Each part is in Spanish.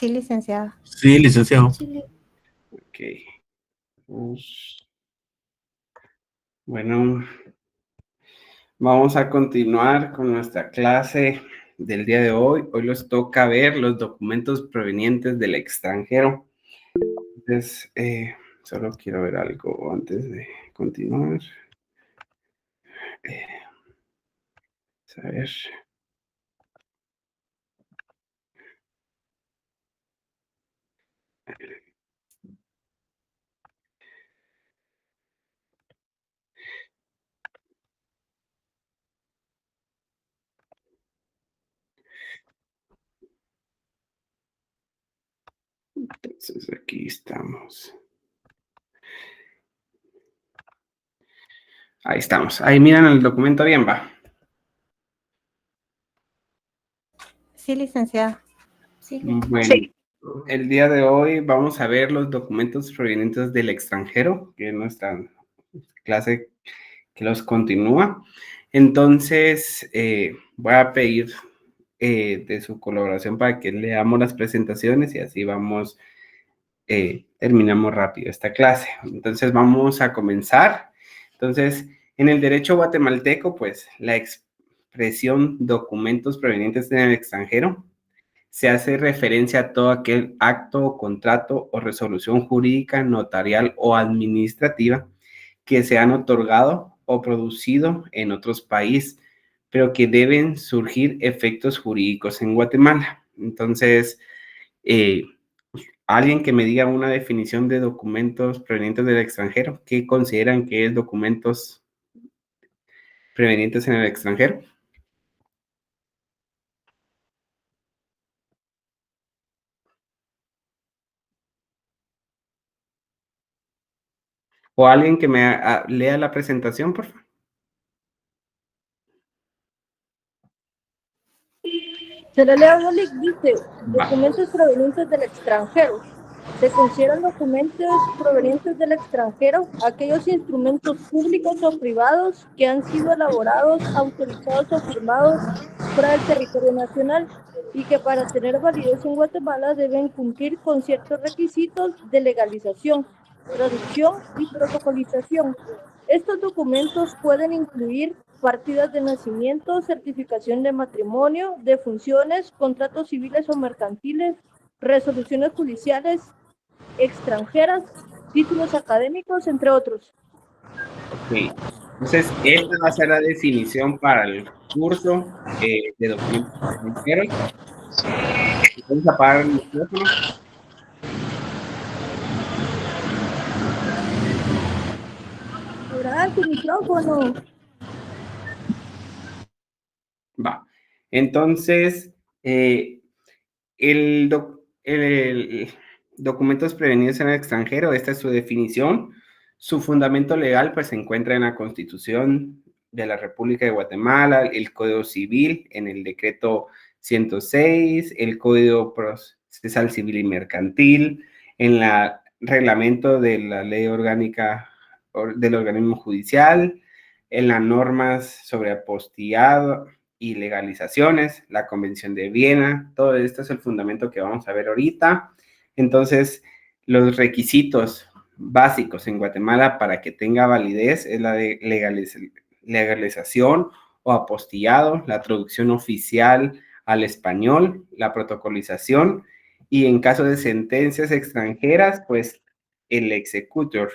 Sí, licenciada. Sí, licenciado. Sí. Ok. Bueno, vamos a continuar con nuestra clase del día de hoy. Hoy les toca ver los documentos provenientes del extranjero. Entonces, solo quiero ver algo antes de continuar. A ver. Entonces, aquí estamos. Ahí estamos. Ahí miran el documento bien, va. Sí, licenciada. Sí. Bueno, el día de hoy vamos a ver los documentos provenientes del extranjero, que es nuestra clase que los continúa. Entonces, voy a pedir de su colaboración para que leamos las presentaciones y así vamos, terminamos rápido esta clase. Entonces, vamos a comenzar. Entonces, en el derecho guatemalteco, pues, la expresión documentos provenientes del extranjero se hace referencia a todo aquel acto, contrato o resolución jurídica, notarial o administrativa que se han otorgado o producido en otros países, pero que deben surgir efectos jurídicos en Guatemala. Entonces, alguien que me diga una definición de documentos provenientes del extranjero, ¿qué consideran que es documentos provenientes en el extranjero? O alguien que me lea la presentación, por favor. Se le lea dice, documentos provenientes del extranjero. Se consideran documentos provenientes del extranjero aquellos instrumentos públicos o privados que han sido elaborados, autorizados o firmados fuera del territorio nacional y que para tener validez en Guatemala deben cumplir con ciertos requisitos de legalización, traducción y protocolización. Estos documentos pueden incluir partidas de nacimiento, certificación de matrimonio, de funciones, contratos civiles o mercantiles, resoluciones judiciales extranjeras, títulos académicos, entre otros. Ok. Entonces, esta va a ser la definición para el curso de documentos extranjeros. Vamos a apagar el micrófono. Ahora tu micrófono. Va. Entonces, el documentos prevenidos en el extranjero, esta es su definición. Su fundamento legal pues se encuentra en la Constitución de la República de Guatemala, el Código Civil, en el Decreto 106, el Código Procesal Civil y Mercantil, en el reglamento de la Ley Orgánica del Organismo Judicial, en las normas sobre apostillado y legalizaciones, la Convención de Viena, todo esto es el fundamento que vamos a ver ahorita. Entonces, los requisitos básicos en Guatemala para que tenga validez es la de legalización o apostillado, la traducción oficial al español, la protocolización y en caso de sentencias extranjeras, pues el executor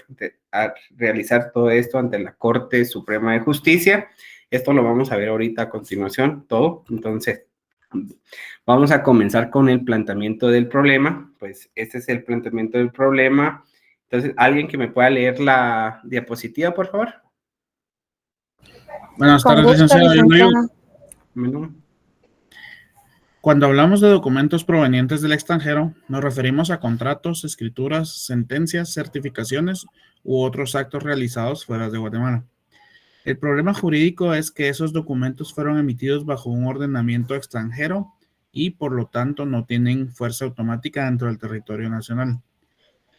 a realizar todo esto ante la Corte Suprema de Justicia. Esto lo vamos a ver ahorita a continuación, todo. Entonces, vamos a comenzar con el planteamiento del problema. Pues este es el planteamiento del problema. Entonces, ¿alguien que me pueda leer la diapositiva, por favor? Buenas Con tardes, gusto, licenciado. licenciada. Cuando hablamos de documentos provenientes del extranjero, nos referimos a contratos, escrituras, sentencias, certificaciones u otros actos realizados fuera de Guatemala. El problema jurídico es que esos documentos fueron emitidos bajo un ordenamiento extranjero y por lo tanto no tienen fuerza automática dentro del territorio nacional.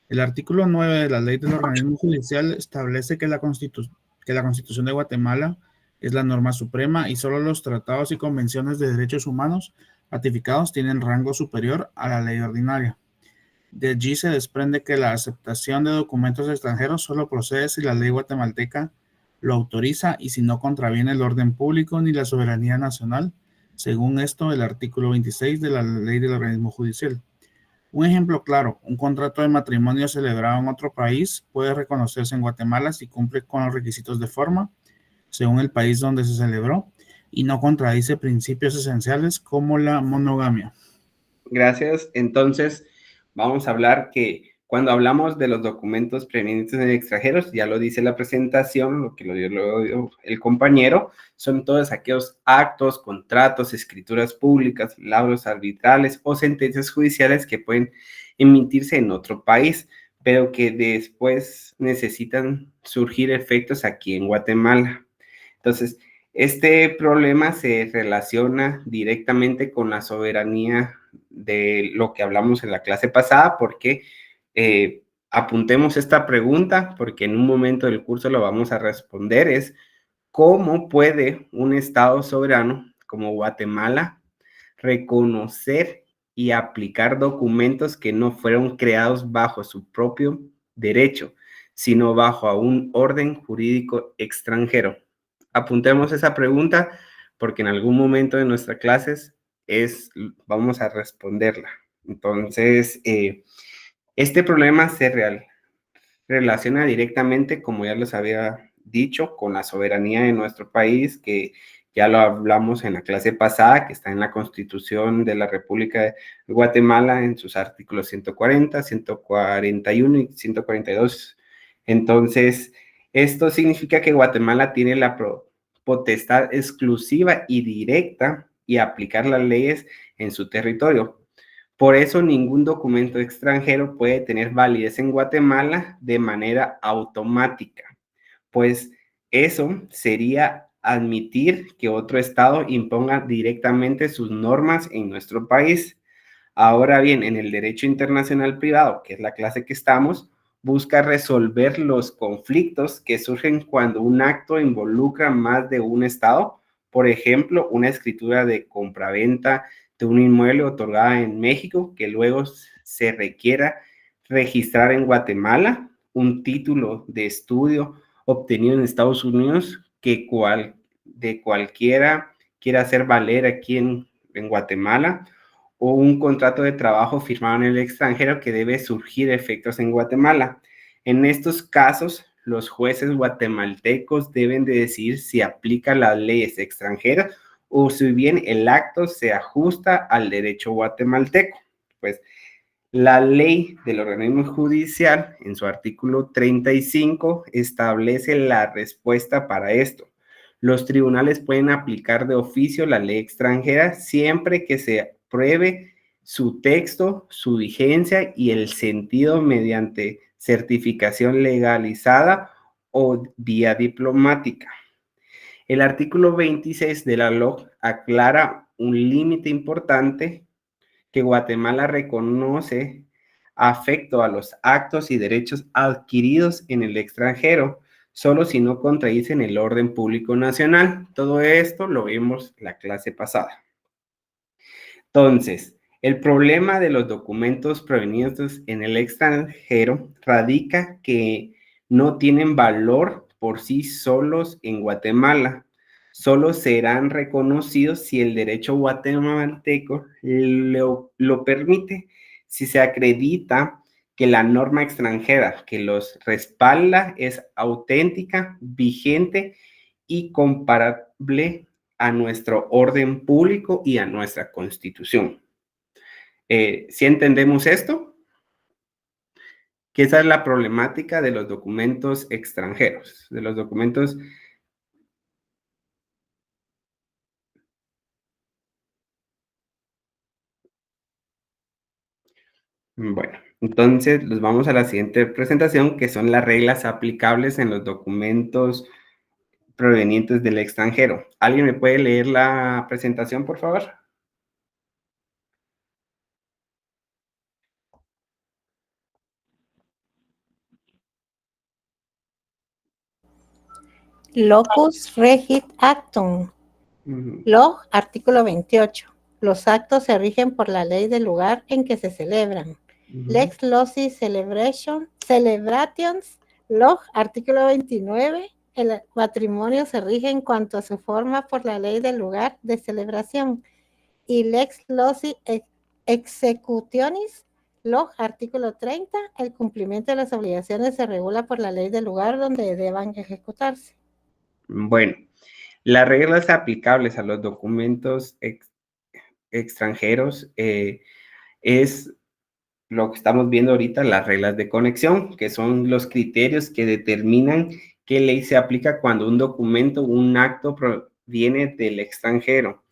El artículo 9 de la Ley del Organismo Judicial establece que la Constitución de Guatemala es la norma suprema y solo los tratados y convenciones de derechos humanos ratificados tienen rango superior a la ley ordinaria. De allí se desprende que la aceptación de documentos extranjeros solo procede si la ley guatemalteca lo autoriza y si no contraviene el orden público ni la soberanía nacional, según esto el artículo 26 de la ley del organismo judicial. Un ejemplo claro, un contrato de matrimonio celebrado en otro país puede reconocerse en Guatemala si cumple con los requisitos de forma, según el país donde se celebró, y no contradice principios esenciales como la monogamia. Gracias. Entonces, vamos a hablar que cuando hablamos de los documentos provenientes de extranjeros, ya lo dice la presentación, lo que lo dio el compañero, son todos aquellos actos, contratos, escrituras públicas, laudos arbitrales o sentencias judiciales que pueden emitirse en otro país, pero que después necesitan surgir efectos aquí en Guatemala. Entonces, este problema se relaciona directamente con la soberanía de lo que hablamos en la clase pasada, porque apuntemos esta pregunta, porque en un momento del curso lo vamos a responder, es ¿cómo puede un Estado soberano como Guatemala reconocer y aplicar documentos que no fueron creados bajo su propio derecho, sino bajo un orden jurídico extranjero? Apuntemos esa pregunta porque en algún momento de nuestras clases vamos a responderla. Entonces, este problema se relaciona directamente, como ya les había dicho, con la soberanía de nuestro país, que ya lo hablamos en la clase pasada, que está en la Constitución de la República de Guatemala en sus artículos 140, 141 y 142. Entonces, esto significa que Guatemala tiene la potestad exclusiva y directa y aplicar las leyes en su territorio. Por eso ningún documento extranjero puede tener validez en Guatemala de manera automática, pues eso sería admitir que otro estado imponga directamente sus normas en nuestro país. Ahora bien, en el derecho internacional privado, que es la clase que estamos, busca resolver los conflictos que surgen cuando un acto involucra más de un estado. Por ejemplo, una escritura de compraventa de un inmueble otorgada en México que luego se requiera registrar en Guatemala, un título de estudio obtenido en Estados Unidos que de cualquiera quiera hacer valer aquí en Guatemala, o un contrato de trabajo firmado en el extranjero que debe surgir efectos en Guatemala. En estos casos, los jueces guatemaltecos deben de decidir si aplica las leyes extranjeras o si bien el acto se ajusta al derecho guatemalteco. Pues la ley del organismo judicial, en su artículo 35, establece la respuesta para esto. Los tribunales pueden aplicar de oficio la ley extranjera siempre que se pruebe su texto, su vigencia y el sentido mediante certificación legalizada o vía diplomática. El artículo 26 de la LOC aclara un límite importante que Guatemala reconoce afecto a los actos y derechos adquiridos en el extranjero, solo si no contradicen el orden público nacional. Todo esto lo vimos la clase pasada. Entonces, el problema de los documentos provenientes en el extranjero radica que no tienen valor por sí solos en Guatemala. Solo serán reconocidos si el derecho guatemalteco lo permite, si se acredita que la norma extranjera que los respalda es auténtica, vigente y comparable a nuestro orden público y a nuestra Constitución. ¿Sí entendemos esto? Que esa es la problemática de los documentos extranjeros, de los documentos. Bueno, entonces nos vamos a la siguiente presentación, que son las reglas aplicables en los documentos provenientes del extranjero. ¿Alguien me puede leer la presentación, por favor? Locus regit actum. Log, artículo 28. Los actos se rigen por la ley del lugar en que se celebran. Lex loci celebrations, log, artículo 29. El matrimonio se rige en cuanto a su forma por la ley del lugar de celebración. Y lex loci executionis, log, artículo 30. El cumplimiento de las obligaciones se regula por la ley del lugar donde deban ejecutarse. Bueno, las reglas aplicables a los documentos extranjeros es lo que estamos viendo ahorita, las reglas de conexión, que son los criterios que determinan qué ley se aplica cuando un documento, un acto proviene del extranjero.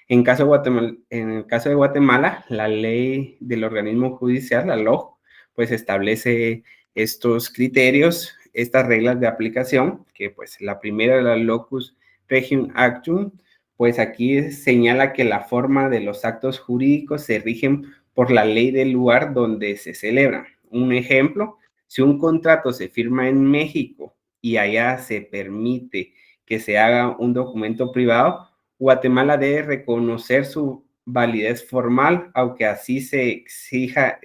En el caso de Guatemala, la ley del organismo judicial, la LOJ, pues establece estos criterios, estas reglas de aplicación, que pues la primera, la Locus Regium Actum, pues aquí señala que la forma de los actos jurídicos se rigen por la ley del lugar donde se celebra. Un ejemplo, si un contrato se firma en México y allá se permite que se haga un documento privado, Guatemala debe reconocer su validez formal, aunque así se exija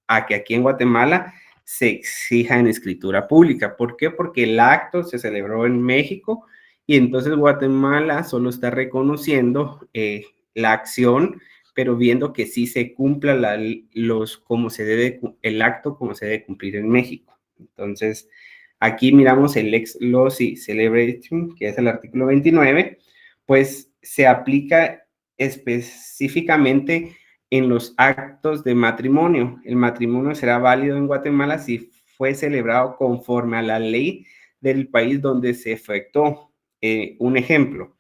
a que aquí en Guatemala se exija en escritura pública. ¿Por qué? Porque el acto se celebró en México y entonces Guatemala solo está reconociendo la acción, pero viendo que sí se cumpla el acto como se debe cumplir en México. Entonces, aquí miramos el Lex loci celebration, que es el artículo 29, pues se aplica específicamente en los actos de matrimonio. El matrimonio será válido en Guatemala si fue celebrado conforme a la ley del país donde se efectuó. Un ejemplo,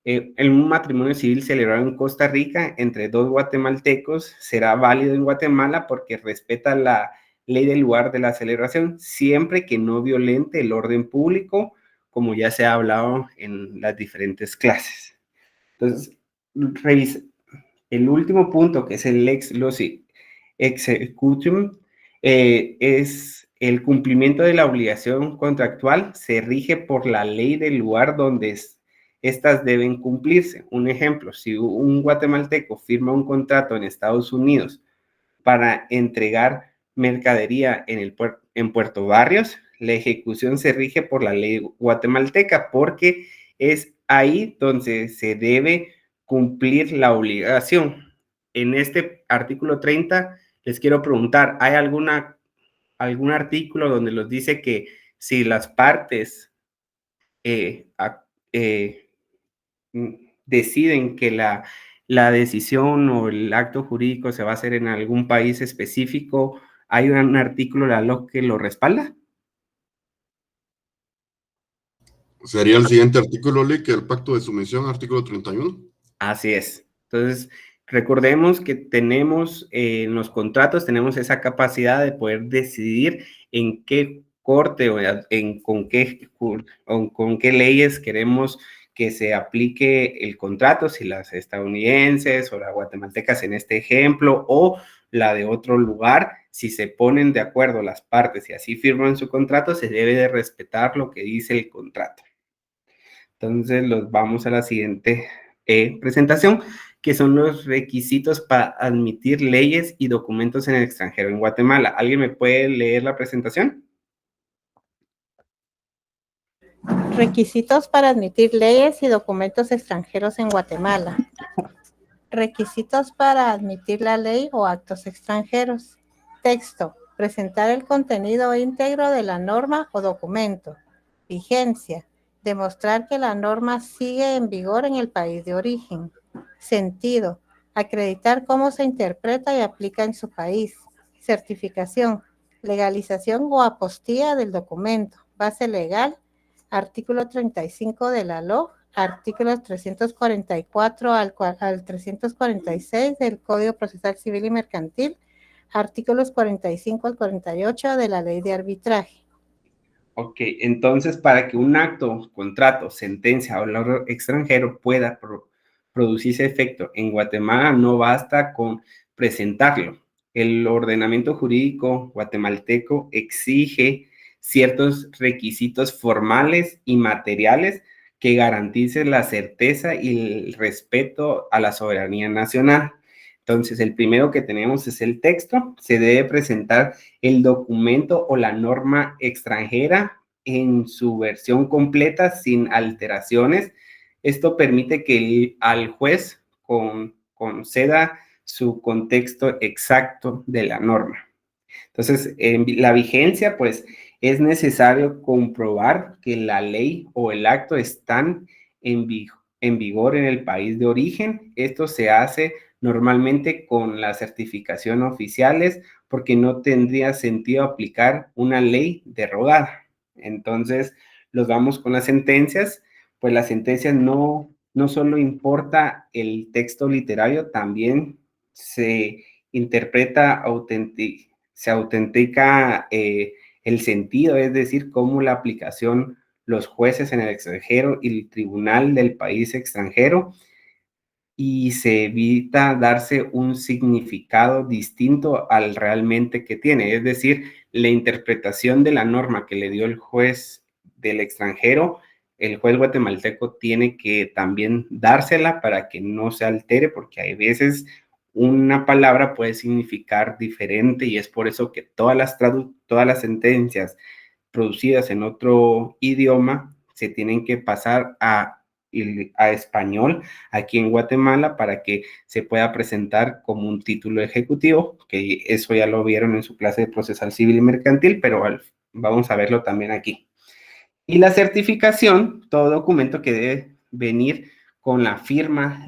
en un matrimonio civil celebrado en Costa Rica entre dos guatemaltecos será válido en Guatemala porque respeta la ley del lugar de la celebración, siempre que no violente el orden público, como ya se ha hablado en las diferentes clases. Entonces, revisa el último punto, que es el Lex loci executum, es el cumplimiento de la obligación contractual, se rige por la ley del lugar donde estas deben cumplirse. Un ejemplo, si un guatemalteco firma un contrato en Estados Unidos para entregar mercadería en Puerto Barrios, la ejecución se rige por la ley guatemalteca porque es ahí donde se debe cumplir la obligación. En este artículo 30, les quiero preguntar, ¿hay algún artículo donde los dice que si las partes deciden que la decisión o el acto jurídico se va a hacer en algún país específico, hay un artículo de la LOC que lo respalda? Sería el siguiente artículo, Lick, el pacto de sumisión, artículo 31. Así es. Entonces, recordemos que tenemos en los contratos, tenemos esa capacidad de poder decidir en qué corte o con qué leyes queremos que se aplique el contrato, si las estadounidenses o las guatemaltecas en este ejemplo, o la de otro lugar. Si se ponen de acuerdo las partes y así firman su contrato, se debe de respetar lo que dice el contrato. Entonces, los vamos a la siguiente presentación, que son los requisitos para admitir leyes y documentos en el extranjero en Guatemala. ¿Alguien me puede leer la presentación? Requisitos para admitir leyes y documentos extranjeros en Guatemala. Requisitos para admitir la ley o actos extranjeros. Texto. Presentar el contenido íntegro de la norma o documento. Vigencia. Demostrar que la norma sigue en vigor en el país de origen. Sentido. Acreditar cómo se interpreta y aplica en su país. Certificación. Legalización o apostilla del documento. Base legal. Artículo 35 de la LOG, artículos 344 al 346 del Código Procesal Civil y Mercantil, artículos 45 al 48 de la Ley de Arbitraje. Ok, entonces para que un acto, contrato, sentencia o logro extranjero pueda producirse efecto en Guatemala, no basta con presentarlo. El ordenamiento jurídico guatemalteco exige ciertos requisitos formales y materiales que garantice la certeza y el respeto a la soberanía nacional. Entonces, el primero que tenemos es el texto. Se debe presentar el documento o la norma extranjera en su versión completa sin alteraciones. Esto permite que al juez conceda su contexto exacto de la norma. Entonces, en la vigencia, pues, es necesario comprobar que la ley o el acto están en vigor en el país de origen. Esto se hace normalmente con la certificación oficiales porque no tendría sentido aplicar una ley derogada. Entonces, los vamos con las sentencias. Pues las sentencias no solo importa el texto literario, también se interpreta se autentica el sentido, es decir, cómo la aplicación, los jueces en el extranjero y el tribunal del país extranjero, y se evita darse un significado distinto al realmente que tiene, es decir, la interpretación de la norma que le dio el juez del extranjero, el juez guatemalteco tiene que también dársela para que no se altere, porque hay veces una palabra puede significar diferente y es por eso que todas las sentencias producidas en otro idioma se tienen que pasar a español aquí en Guatemala para que se pueda presentar como un título ejecutivo, que eso ya lo vieron en su clase de procesal civil y mercantil, pero vamos a verlo también aquí. Y la certificación, todo documento que debe venir con la firmas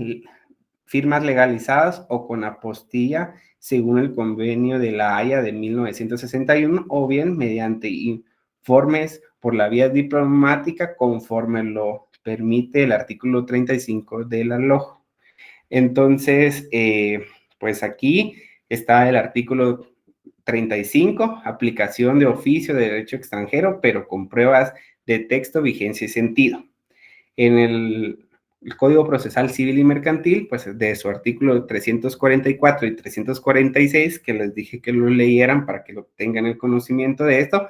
legalizadas o con apostilla según el convenio de la Haya de 1961 o bien mediante informes por la vía diplomática conforme lo permite el artículo 35 de la LOJ. Entonces, pues aquí está el artículo 35, aplicación de oficio de derecho extranjero, pero con pruebas de texto, vigencia y sentido. En el Código Procesal Civil y Mercantil, pues de su artículo 344 y 346, que les dije que lo leyeran para que lo tengan el conocimiento de esto,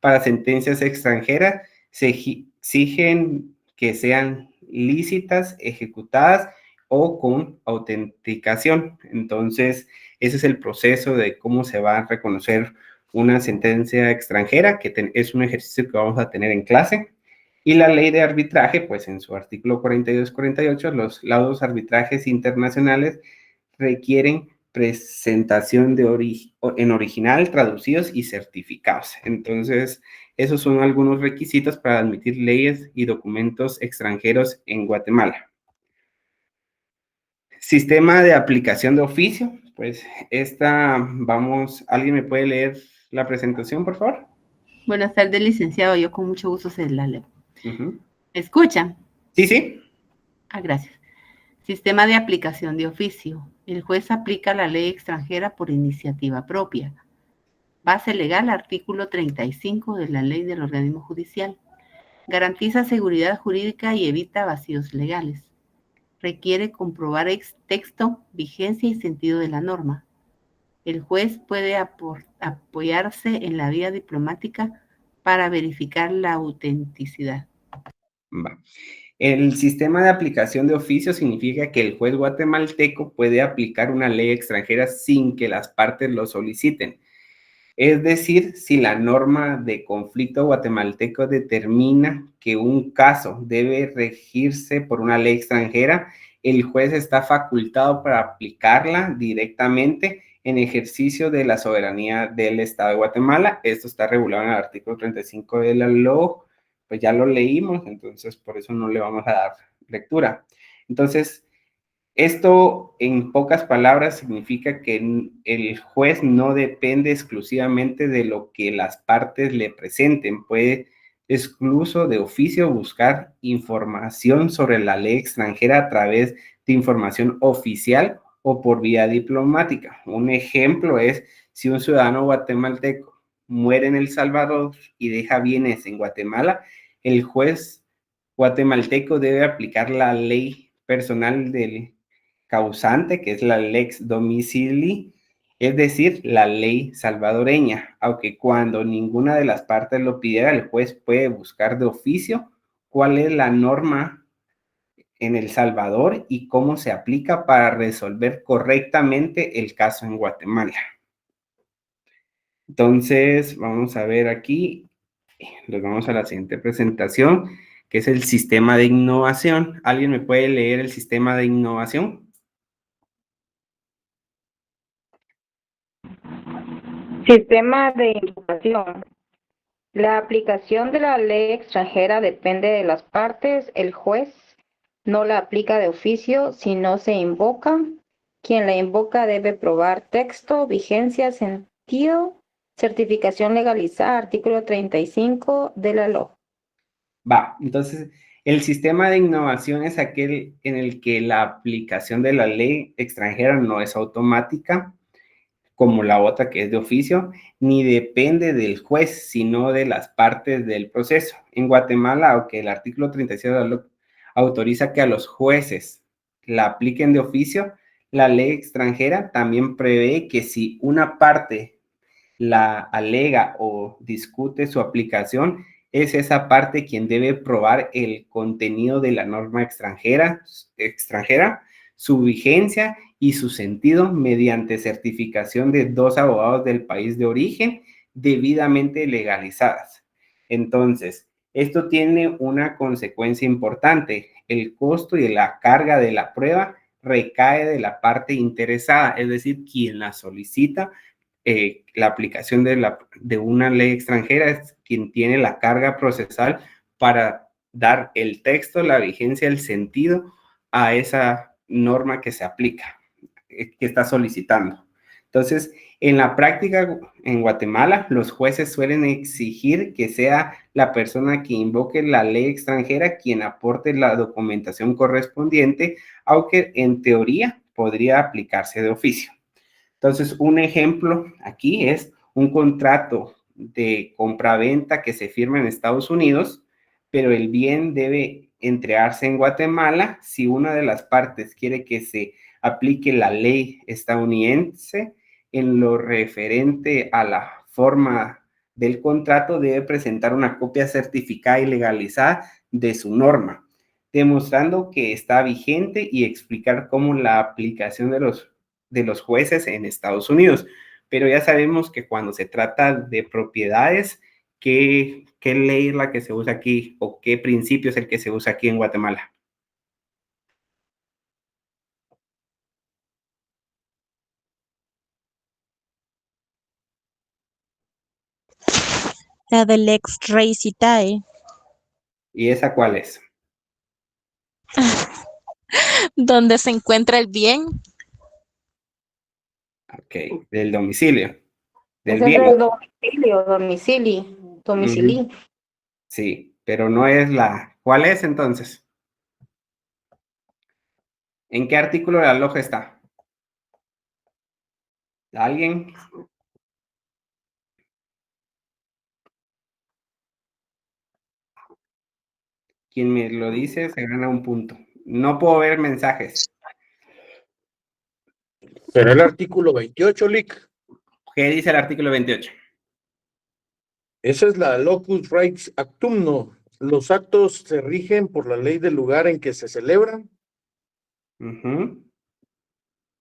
para sentencias extranjeras se exigen que sean lícitas, ejecutadas o con autenticación. Entonces, ese es el proceso de cómo se va a reconocer una sentencia extranjera, que es un ejercicio que vamos a tener en clase. Y la ley de arbitraje, pues en su artículo 42-48, los laudos arbitrajes internacionales requieren presentación en original, traducidos y certificados. Entonces, esos son algunos requisitos para admitir leyes y documentos extranjeros en Guatemala. Sistema de aplicación de oficio, pues ¿alguien me puede leer la presentación, por favor? Buenas tardes, licenciado. Yo con mucho gusto se la leo. ¿Escuchan? Sí. Gracias. Sistema de aplicación de oficio. El juez aplica la ley extranjera por iniciativa propia. Base legal, artículo 35 de la Ley del Organismo Judicial. Garantiza seguridad jurídica y evita vacíos legales. Requiere comprobar texto, vigencia y sentido de la norma. El juez puede apoyarse en la vía diplomática para verificar la autenticidad. El sistema de aplicación de oficio significa que el juez guatemalteco puede aplicar una ley extranjera sin que las partes lo soliciten. Es decir, si la norma de conflicto guatemalteco determina que un caso debe regirse por una ley extranjera, el juez está facultado para aplicarla directamente en ejercicio de la soberanía del Estado de Guatemala. Esto está regulado en el artículo 35 de la LOJ, pues ya lo leímos, entonces por eso no le vamos a dar lectura. Entonces, esto, en pocas palabras, significa que el juez no depende exclusivamente de lo que las partes le presenten. Puede incluso de oficio buscar información sobre la ley extranjera a través de información oficial o por vía diplomática. Un ejemplo es si un ciudadano guatemalteco muere en El Salvador y deja bienes en Guatemala, el juez guatemalteco debe aplicar la ley personal del causante, que es la lex domicilii, es decir, la ley salvadoreña, aunque cuando ninguna de las partes lo pidiera, el juez puede buscar de oficio cuál es la norma en El Salvador y cómo se aplica para resolver correctamente el caso en Guatemala. Entonces, vamos a ver aquí, nos vamos a la siguiente presentación, que es el sistema de innovación. ¿Alguien me puede leer el sistema de innovación? Sistema de innovación. La aplicación de la ley extranjera depende de las partes. El juez no la aplica de oficio si no se invoca. Quien la invoca debe probar texto, vigencia, sentido, certificación legalizada, artículo 35 de la LOA. Va, entonces el sistema de innovación es aquel en el que la aplicación de la ley extranjera no es automática, como la otra que es de oficio, ni depende del juez, sino de las partes del proceso. En Guatemala, aunque el artículo 36 de la LOA autoriza que a los jueces la apliquen de oficio, la ley extranjera también prevé que si una parte la alega o discute su aplicación, es esa parte quien debe probar el contenido de la norma extranjera, su vigencia y su sentido mediante certificación de 2 abogados del país de origen debidamente legalizadas. Entonces, esto tiene una consecuencia importante. El costo y la carga de la prueba recae de la parte interesada, es decir, quien la solicita. La aplicación de una ley extranjera es quien tiene la carga procesal para dar el texto, la vigencia, el sentido a esa norma que se aplica, que está solicitando. Entonces, en la práctica en Guatemala, los jueces suelen exigir que sea la persona que invoque la ley extranjera quien aporte la documentación correspondiente, aunque en teoría podría aplicarse de oficio. Entonces, un ejemplo aquí es un contrato de compraventa que se firma en Estados Unidos, pero el bien debe entregarse en Guatemala. Si una de las partes quiere que se aplique la ley estadounidense, en lo referente a la forma del contrato, debe presentar una copia certificada y legalizada de su norma, demostrando que está vigente y explicar cómo la aplicación de los jueces en Estados Unidos. Pero ya sabemos que cuando se trata de propiedades, ¿qué ley es la que se usa aquí o qué principio es el que se usa aquí en Guatemala? La del ex rey Citae, ¿Y esa cuál es? donde se encuentra el bien. Ok, del domicilio. Del Ese es bien. el domicilio. Sí, pero no es la... ¿Cuál es entonces? ¿En qué artículo de la LOA está? ¿Alguien? Quien me lo dice se gana un punto. No puedo ver mensajes. Pero el artículo 28, Lic. ¿Qué dice el artículo 28? Esa es la locus rights actum, ¿no? Los actos se rigen por la ley del lugar en que se celebran.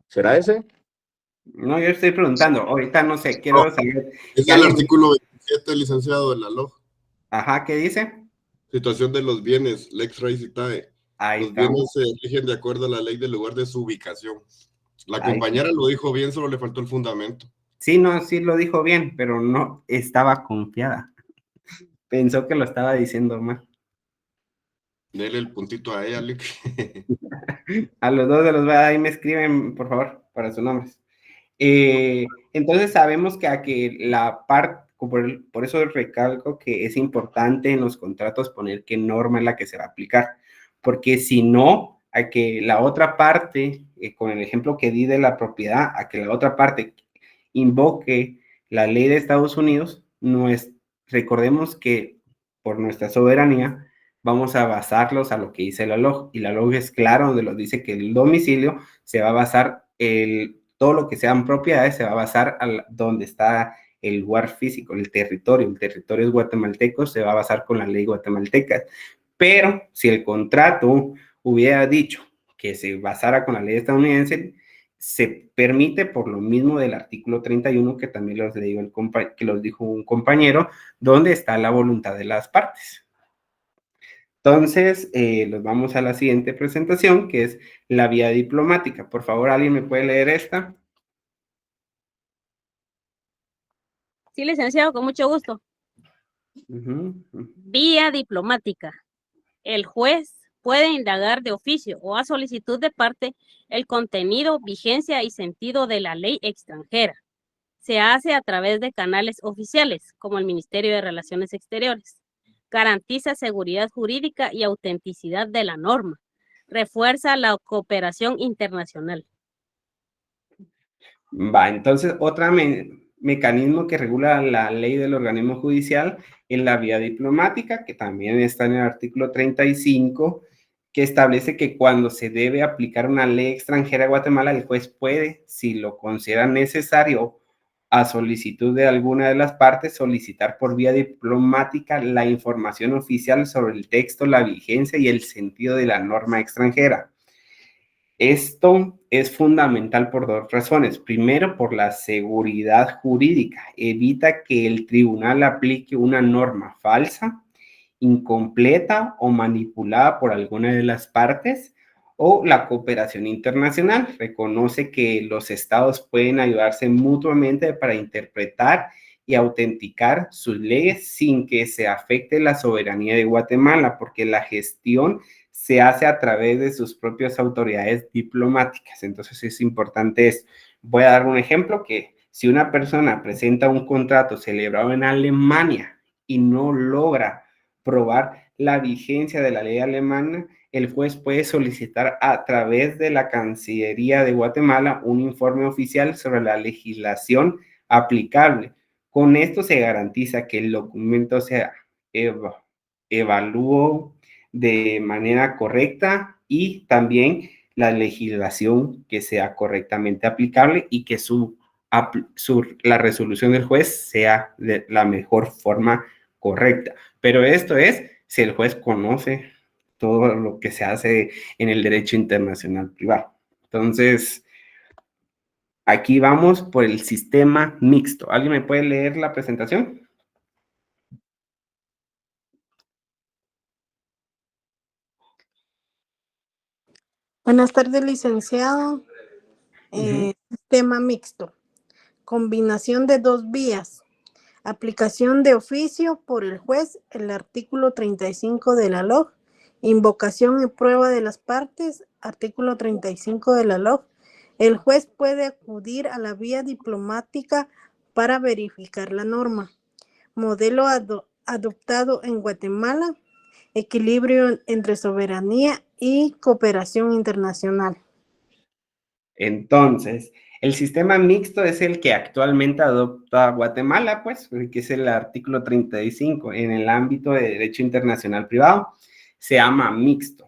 ¿Será ese? No, yo estoy preguntando. Ahorita no sé, quiero saber. Es el artículo 27, licenciado, de la LOA. Ajá, ¿qué dice? Situación de los bienes, lex res itae. Ahí Los está. bienes se rigen de acuerdo a la ley del lugar de su ubicación. La compañera lo dijo bien, solo le faltó el fundamento. Sí, no, sí lo dijo bien, pero no estaba confiada. Pensó que lo estaba diciendo mal. Dele el puntito a ella, Lick. A los dos de los ahí me escriben, por favor, para sus nombres. Entonces sabemos que la parte, por eso recalco que es importante en los contratos poner qué norma es la que se va a aplicar, porque si no, a que la otra parte, con el ejemplo que di de la propiedad, a que la otra parte invoque la ley de Estados Unidos, recordemos que por nuestra soberanía vamos a basarlos a lo que dice la LOA, y la LOA es clara donde lo dice que el domicilio se va a basar, todo lo que sean propiedades se va a basar donde está el lugar físico, el territorio es guatemalteco, se va a basar con la ley guatemalteca. Pero si el contrato hubiera dicho que se basara con la ley estadounidense, se permite por lo mismo del artículo 31 que también que los dijo un compañero, donde está la voluntad de las partes. Entonces, nos vamos a la siguiente presentación, que es la vía diplomática. Por favor, ¿alguien me puede leer esta? Sí, licenciado, con mucho gusto. Vía diplomática. El juez puede indagar de oficio o a solicitud de parte el contenido, vigencia y sentido de la ley extranjera. Se hace a través de canales oficiales, como el Ministerio de Relaciones Exteriores. Garantiza seguridad jurídica y autenticidad de la norma. Refuerza la cooperación internacional. Entonces, otro mecanismo que regula la ley del organismo judicial es la vía diplomática, que también está en el artículo 35, que establece que cuando se debe aplicar una ley extranjera a Guatemala, el juez puede, si lo considera necesario, a solicitud de alguna de las partes, solicitar por vía diplomática la información oficial sobre el texto, la vigencia y el sentido de la norma extranjera. Esto es fundamental por dos razones. Primero, por la seguridad jurídica. Evita que el tribunal aplique una norma falsa, incompleta o manipulada por alguna de las partes. O la cooperación internacional. Reconoce que los estados pueden ayudarse mutuamente para interpretar y autenticar sus leyes sin que se afecte la soberanía de Guatemala, porque la gestión se hace a través de sus propias autoridades diplomáticas. Entonces es importante esto. Voy a dar un ejemplo que si una persona presenta un contrato celebrado en Alemania y no logra probar la vigencia de la ley alemana, el juez puede solicitar a través de la Cancillería de Guatemala un informe oficial sobre la legislación aplicable. Con esto se garantiza que el documento sea evaluado de manera correcta y también la legislación que sea correctamente aplicable y que la resolución del juez sea de la mejor forma correcta. Pero esto es si el juez conoce todo lo que se hace en el derecho internacional privado. Entonces, aquí vamos por el sistema mixto. ¿Alguien me puede leer la presentación? Buenas tardes, licenciado. Sistema mixto. Combinación de dos vías. Aplicación de oficio por el juez, el artículo 35 de la LOG. Invocación y prueba de las partes, artículo 35 de la LOG. El juez puede acudir a la vía diplomática para verificar la norma. Modelo adoptado en Guatemala. Equilibrio entre soberanía y cooperación internacional. Entonces, el sistema mixto es el que actualmente adopta Guatemala, pues, que es el artículo 35 en el ámbito de derecho internacional privado. Se llama mixto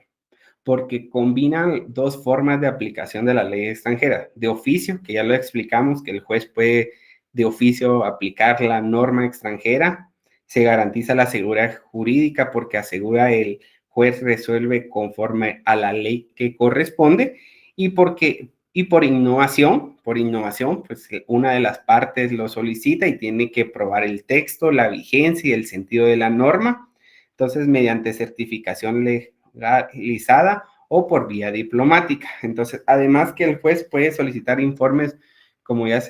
porque combinan dos formas de aplicación de la ley extranjera. De oficio, que ya lo explicamos, que el juez puede de oficio aplicar la norma extranjera. Se garantiza la seguridad jurídica porque asegura el juez resuelve conforme a la ley que corresponde y por innovación, pues una de las partes lo solicita y tiene que probar el texto, la vigencia y el sentido de la norma. Entonces, mediante certificación legalizada o por vía diplomática. Entonces, además que el juez puede solicitar informes, como ya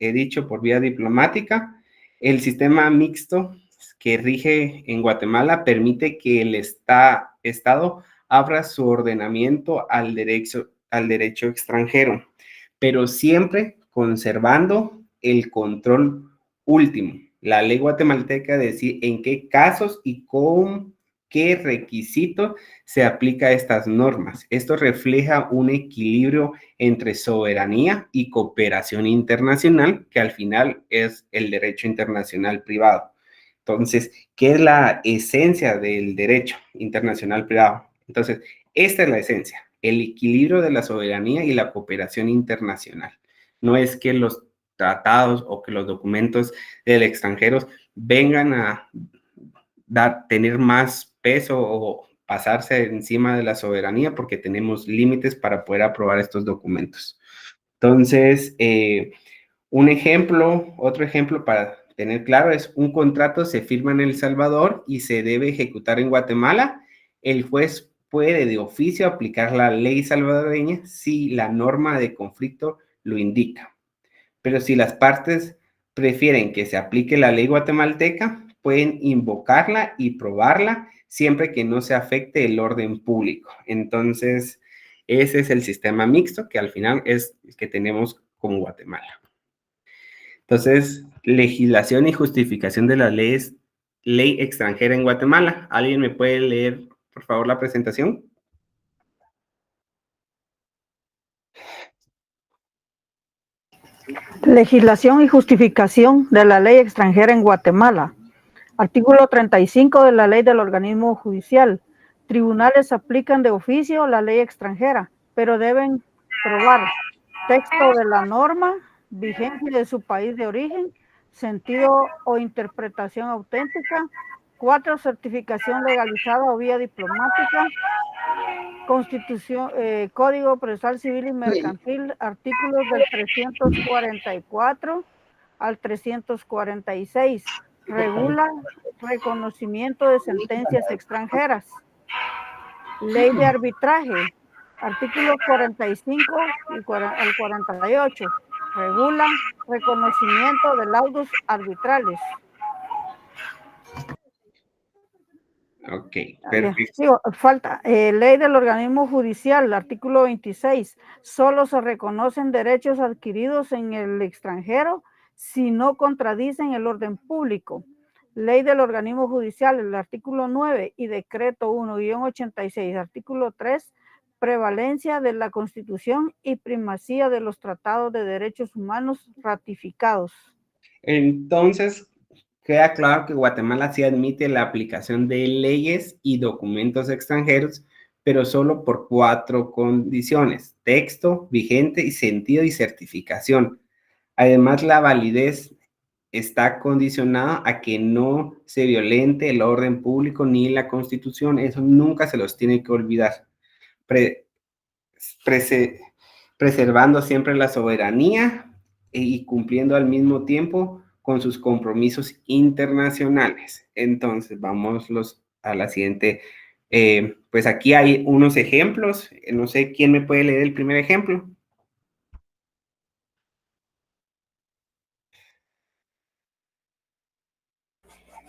he dicho, por vía diplomática. El sistema mixto que rige en Guatemala permite que el Estado abra su ordenamiento al derecho extranjero, pero siempre conservando el control último. La ley guatemalteca decide en qué casos y con qué requisitos se aplica estas normas. Esto refleja un equilibrio entre soberanía y cooperación internacional, que al final es el derecho internacional privado. Entonces, ¿qué es la esencia del derecho internacional privado? Entonces, esta es la esencia, el equilibrio de la soberanía y la cooperación internacional. No es que los tratados o que los documentos del extranjero vengan a tener más peso o pasarse encima de la soberanía porque tenemos límites para poder aprobar estos documentos. Entonces, otro ejemplo para tener claro es un contrato se firma en El Salvador y se debe ejecutar en Guatemala. El juez puede de oficio aplicar la ley salvadoreña si la norma de conflicto lo indica. Pero si las partes prefieren que se aplique la ley guatemalteca, pueden invocarla y probarla siempre que no se afecte el orden público. Entonces, ese es el sistema mixto que al final es el que tenemos con Guatemala. Entonces, legislación y justificación de las leyes, ley extranjera en Guatemala. ¿Alguien me puede leer, por favor, la presentación? Legislación y justificación de la ley extranjera en Guatemala. Artículo 35 de la ley del organismo judicial. Tribunales aplican de oficio la ley extranjera, pero deben probar texto de la norma, vigencia de su país de origen, sentido o interpretación auténtica. 4. Certificación legalizada o vía diplomática. Constitución, Código Procesal Civil y Mercantil, artículos del 344 al 346. Regula reconocimiento de sentencias extranjeras. Ley de arbitraje, artículos 45 al 48. Regula reconocimiento de laudos arbitrales. Ok, perfecto. Digo, falta, ley del organismo judicial, artículo 26. Solo se reconocen derechos adquiridos en el extranjero si no contradicen el orden público. Ley del organismo judicial, el artículo 9 y decreto 1-86, artículo 3, prevalencia de la Constitución y primacía de los tratados de derechos humanos ratificados. Entonces, queda claro que Guatemala sí admite la aplicación de leyes y documentos extranjeros, pero solo por 4 condiciones: texto, vigente y sentido y certificación. Además, la validez está condicionada a que no se violente el orden público ni la Constitución. Eso nunca se los tiene que olvidar. Preservando siempre la soberanía y cumpliendo al mismo tiempo con sus compromisos internacionales. Entonces, vamos a la siguiente. Pues aquí hay unos ejemplos. No sé quién me puede leer el primer ejemplo.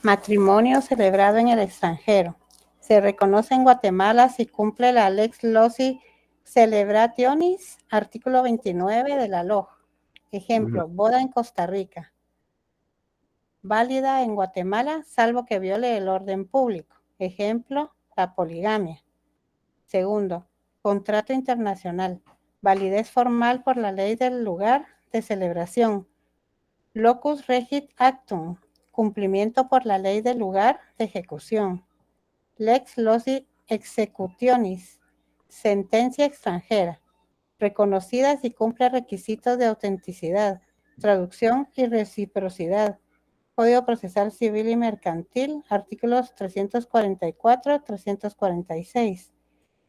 Matrimonio celebrado en el extranjero. Se reconoce en Guatemala si cumple la Lex Loci Celebrationis, artículo 29 de la LOG. Ejemplo, boda en Costa Rica. Válida en Guatemala, salvo que viole el orden público. Ejemplo, la poligamia. Segundo, contrato internacional. Validez formal por la ley del lugar de celebración. Locus regit actum. Cumplimiento por la ley del lugar de ejecución. Lex loci executionis. Sentencia extranjera. Reconocida si cumple requisitos de autenticidad, traducción y reciprocidad. Código Procesal Civil y Mercantil, artículos 344-346.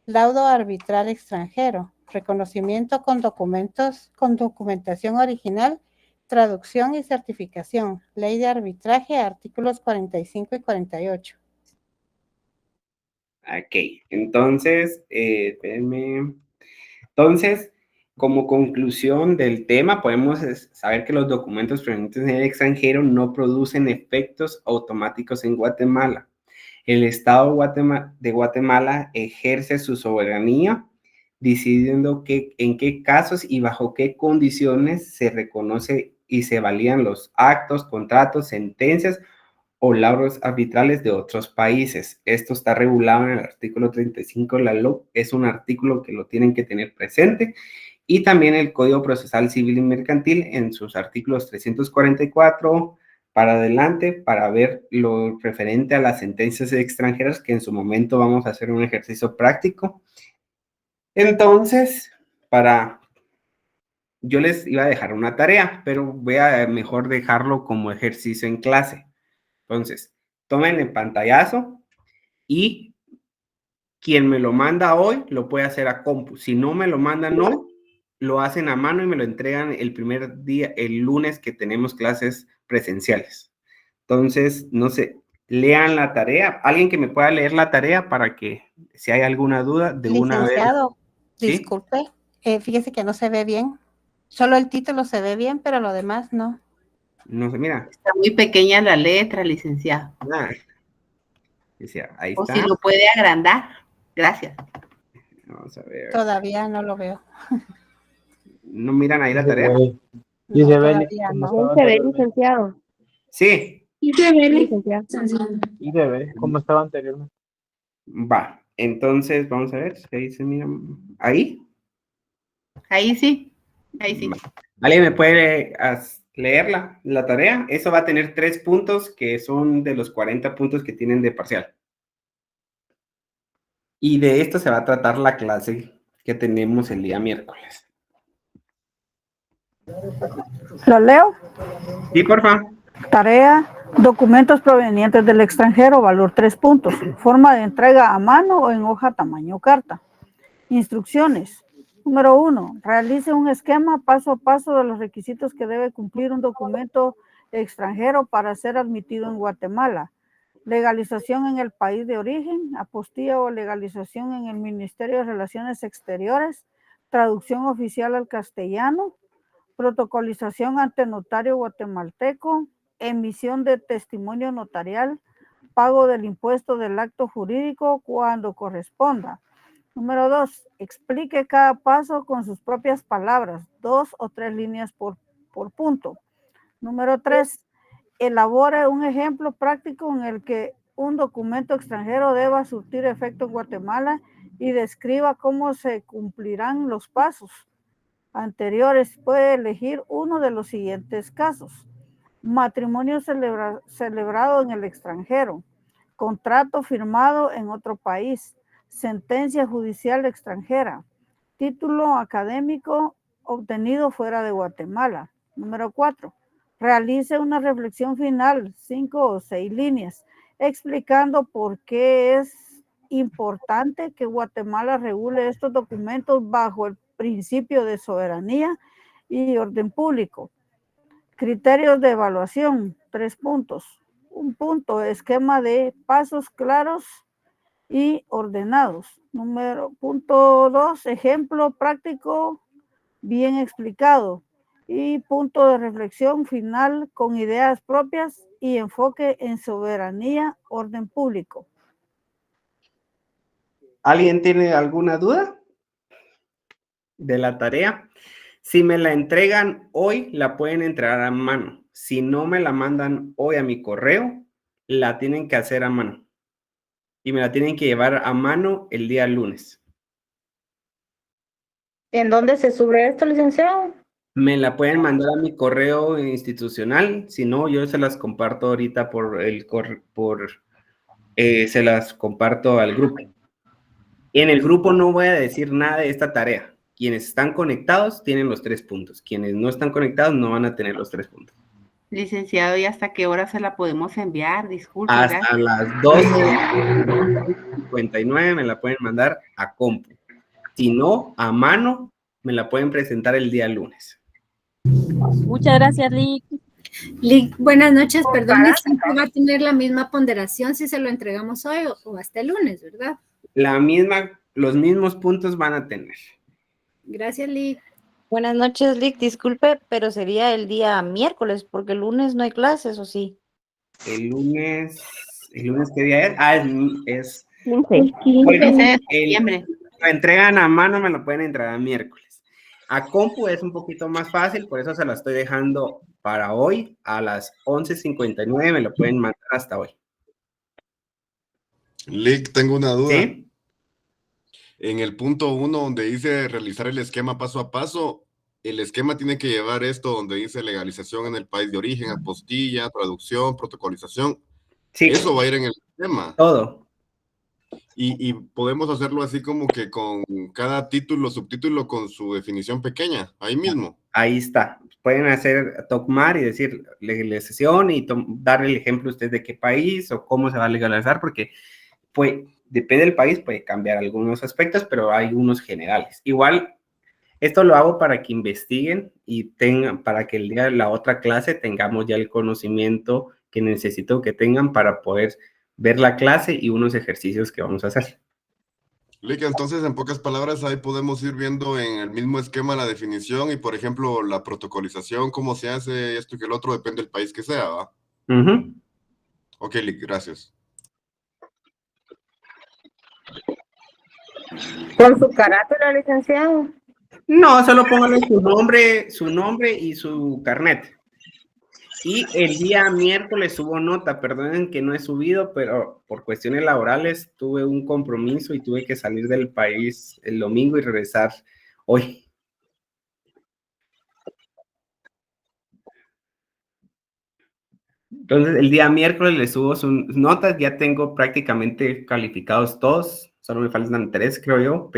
Laudo arbitral extranjero. Reconocimiento con documentos, con documentación original, traducción y certificación. Ley de arbitraje, artículos 45 y 48. Ok, entonces, espérenme. Entonces, como conclusión del tema, podemos saber que los documentos provenientes en el extranjero no producen efectos automáticos en Guatemala. El Estado de Guatemala ejerce su soberanía, decidiendo en qué casos y bajo qué condiciones se reconoce y se valían los actos, contratos, sentencias o laudos arbitrales de otros países. Esto está regulado en el artículo 35 de la LOC. Es un artículo que lo tienen que tener presente. Y también el Código Procesal Civil y Mercantil en sus artículos 344 para adelante, para ver lo referente a las sentencias extranjeras, que en su momento vamos a hacer un ejercicio práctico. Entonces, yo les iba a dejar una tarea, pero voy a mejor dejarlo como ejercicio en clase. Entonces, tomen el pantallazo y quien me lo manda hoy lo puede hacer a compu. Si no me lo mandan hoy, lo hacen a mano y me lo entregan el primer día, el lunes que tenemos clases presenciales. Entonces, no sé, lean la tarea. Alguien que me pueda leer la tarea para que si hay alguna duda de una vez. Licenciado, ¿Sí? disculpe, fíjese que no se ve bien. Solo el título se ve bien, pero lo demás no. No sé, mira. Está muy pequeña la letra, licenciado. Ahí O está. si lo puede agrandar. Gracias. Vamos a ver. Todavía no lo veo. ¿No miran ahí la tarea? Y No, se ve, todavía no. como Se ve, estaba licenciado. Sí. Y se ve, licenciado. y se ve como estaba anteriormente. Va. Entonces, vamos a ver. Ahí se mira. ¿Ahí? Ahí sí. Ahí sí. ¿Alguien me puede leer la tarea? Eso va a tener 3 puntos que son de los 40 puntos que tienen de parcial. Y de esto se va a tratar la clase que tenemos el día miércoles. ¿Lo leo? Sí, por favor. Tarea, documentos provenientes del extranjero, valor 3 puntos. Forma de entrega a mano o en hoja tamaño carta. Instrucciones. Número 1. Realice un esquema paso a paso de los requisitos que debe cumplir un documento extranjero para ser admitido en Guatemala. Legalización en el país de origen, apostilla o legalización en el Ministerio de Relaciones Exteriores, traducción oficial al castellano, protocolización ante notario guatemalteco, emisión de testimonio notarial, pago del impuesto del acto jurídico cuando corresponda. Número 2, explique cada paso con sus propias palabras, 2 o 3 líneas por punto. Número 3, elabore un ejemplo práctico en el que un documento extranjero deba surtir efecto en Guatemala y describa cómo se cumplirán los pasos anteriores. Puede elegir uno de los siguientes casos: matrimonio celebrado en el extranjero, contrato firmado en otro país, sentencia judicial extranjera, título académico obtenido fuera de Guatemala. Número 4, realice una reflexión final, 5 o 6 líneas, explicando por qué es importante que Guatemala regule estos documentos bajo el principio de soberanía y orden público. Criterios de evaluación, 3 puntos. 1 punto, esquema de pasos claros y ordenados. Punto 2, ejemplo práctico bien explicado. Y punto de reflexión final con ideas propias y enfoque en soberanía, orden público. ¿Alguien tiene alguna duda de la tarea? Si me la entregan hoy, la pueden entregar a mano. Si no me la mandan hoy a mi correo, la tienen que hacer a mano. Y me la tienen que llevar a mano el día lunes. ¿En dónde se sube esto, licenciado? Me la pueden mandar a mi correo institucional. Si no, yo se las comparto ahorita se las comparto al grupo. En el grupo no voy a decir nada de esta tarea. Quienes están conectados tienen los 3 puntos. Quienes no están conectados no van a tener los 3 puntos. Licenciado, ¿y hasta qué hora se la podemos enviar? Disculpe. Hasta gracias. las 12:59 me la pueden mandar a compu. Si no, a mano, me la pueden presentar el día lunes. Muchas gracias, Lick. Lick, buenas noches, perdón, siempre va a tener la misma ponderación si se lo entregamos hoy o hasta el lunes, ¿verdad? Los mismos puntos van a tener. Gracias, Lick. Buenas noches, Lick. Disculpe, pero sería el día miércoles, porque el lunes no hay clases, ¿o sí? ¿El lunes qué día es? Ah, es 15 de septiembre. Lo entregan a mano, me lo pueden entregar miércoles. A compu es un poquito más fácil, por eso se la estoy dejando para hoy a las 11:59, me lo pueden mandar hasta hoy. Lick, tengo una duda. ¿Sí? En el punto 1, donde dice realizar el esquema paso a paso, el esquema tiene que llevar esto donde dice legalización en el país de origen, apostilla, traducción, protocolización. Sí. Eso va a ir en el esquema. Todo. Y podemos hacerlo así como que con cada título, subtítulo con su definición pequeña, ahí mismo. Ahí está. Pueden hacer tomar y decir legalización y dar el ejemplo usted de qué país o cómo se va a legalizar, porque pues, depende del país, puede cambiar algunos aspectos, pero hay unos generales. Igual, esto lo hago para que investiguen y tengan, para que el día de la otra clase tengamos ya el conocimiento que necesito que tengan para poder ver la clase y unos ejercicios que vamos a hacer. Lick, entonces, en pocas palabras, ahí podemos ir viendo en el mismo esquema la definición y, por ejemplo, la protocolización, cómo se hace esto y que el otro, depende del país que sea, ¿va? Ok, Lick, gracias. Con su carátula, licenciado. No, solo póngale su nombre y su carnet. Y el día miércoles subo nota, perdonen que no he subido, pero por cuestiones laborales tuve un compromiso y tuve que salir del país el domingo y regresar hoy. Entonces, el día miércoles les subo sus notas, ya tengo prácticamente calificados todos, solo me faltan 3, creo yo,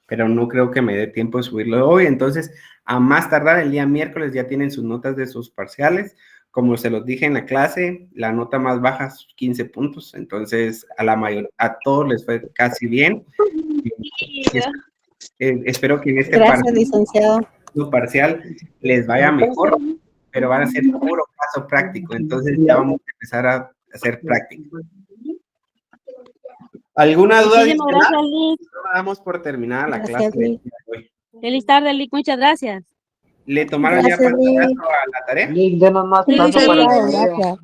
pero no creo que me dé tiempo de subirlo hoy. Entonces, a más tardar el día miércoles ya tienen sus notas de sus parciales. Como se los dije en la clase, la nota más baja es 15 puntos, entonces a todos les fue casi bien. Espero que en este parcial les vaya mejor, pero van a ser puro caso práctico, entonces ya vamos a empezar a hacer práctica. ¿Alguna duda? Muchísimas gracias, Lick. Damos por terminada la clase de hoy. Feliz tarde, Lick. Muchas gracias. ¿Le tomaron ya paso a la tarea? Lick, denos más paso para la tarea.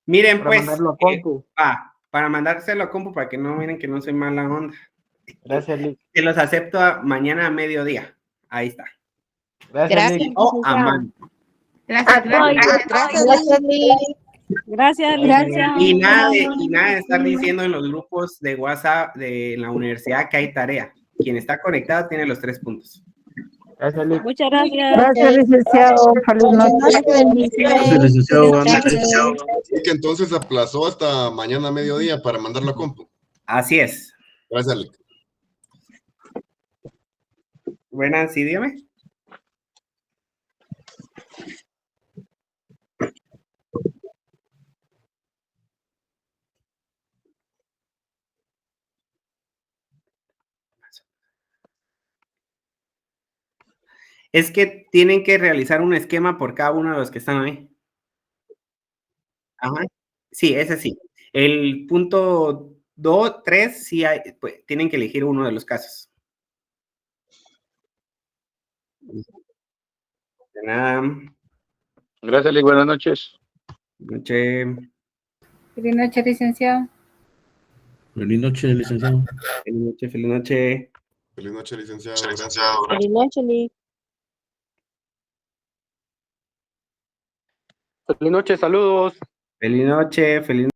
Miren, Para pues, mandarlo a compu. para mandárselo a compu, para que no miren que no soy mala onda. Gracias, Lick. Que los acepto mañana a mediodía. Ahí está. Gracias, Lick. O a mano. Gracias, Lick. Gracias, Lick. Y nada de estar diciendo en los grupos de WhatsApp de la universidad que hay tarea. Quien está conectado tiene los 3 puntos. Gracias, Lick. Muchas gracias. Gracias, licenciado. Feliz noche. Gracias, licenciado. Buenas noches. Y que entonces aplazó hasta mañana a mediodía para mandarlo a compu. Así es. Gracias, Lick. Buenas, sí, dígame. Es que tienen que realizar un esquema por cada uno de los que están ahí. Ajá. Sí, ese sí. El punto 2, 3, sí hay, pues, tienen que elegir uno de los casos. De nada. Gracias, Lick. Buenas noches. Buenas noches. Feliz noche, licenciado. Feliz noche, licenciado. Feliz noche, feliz noche. Feliz noche, licenciado. Feliz noche, Lick. Feliz noche, saludos. Feliz noche, feliz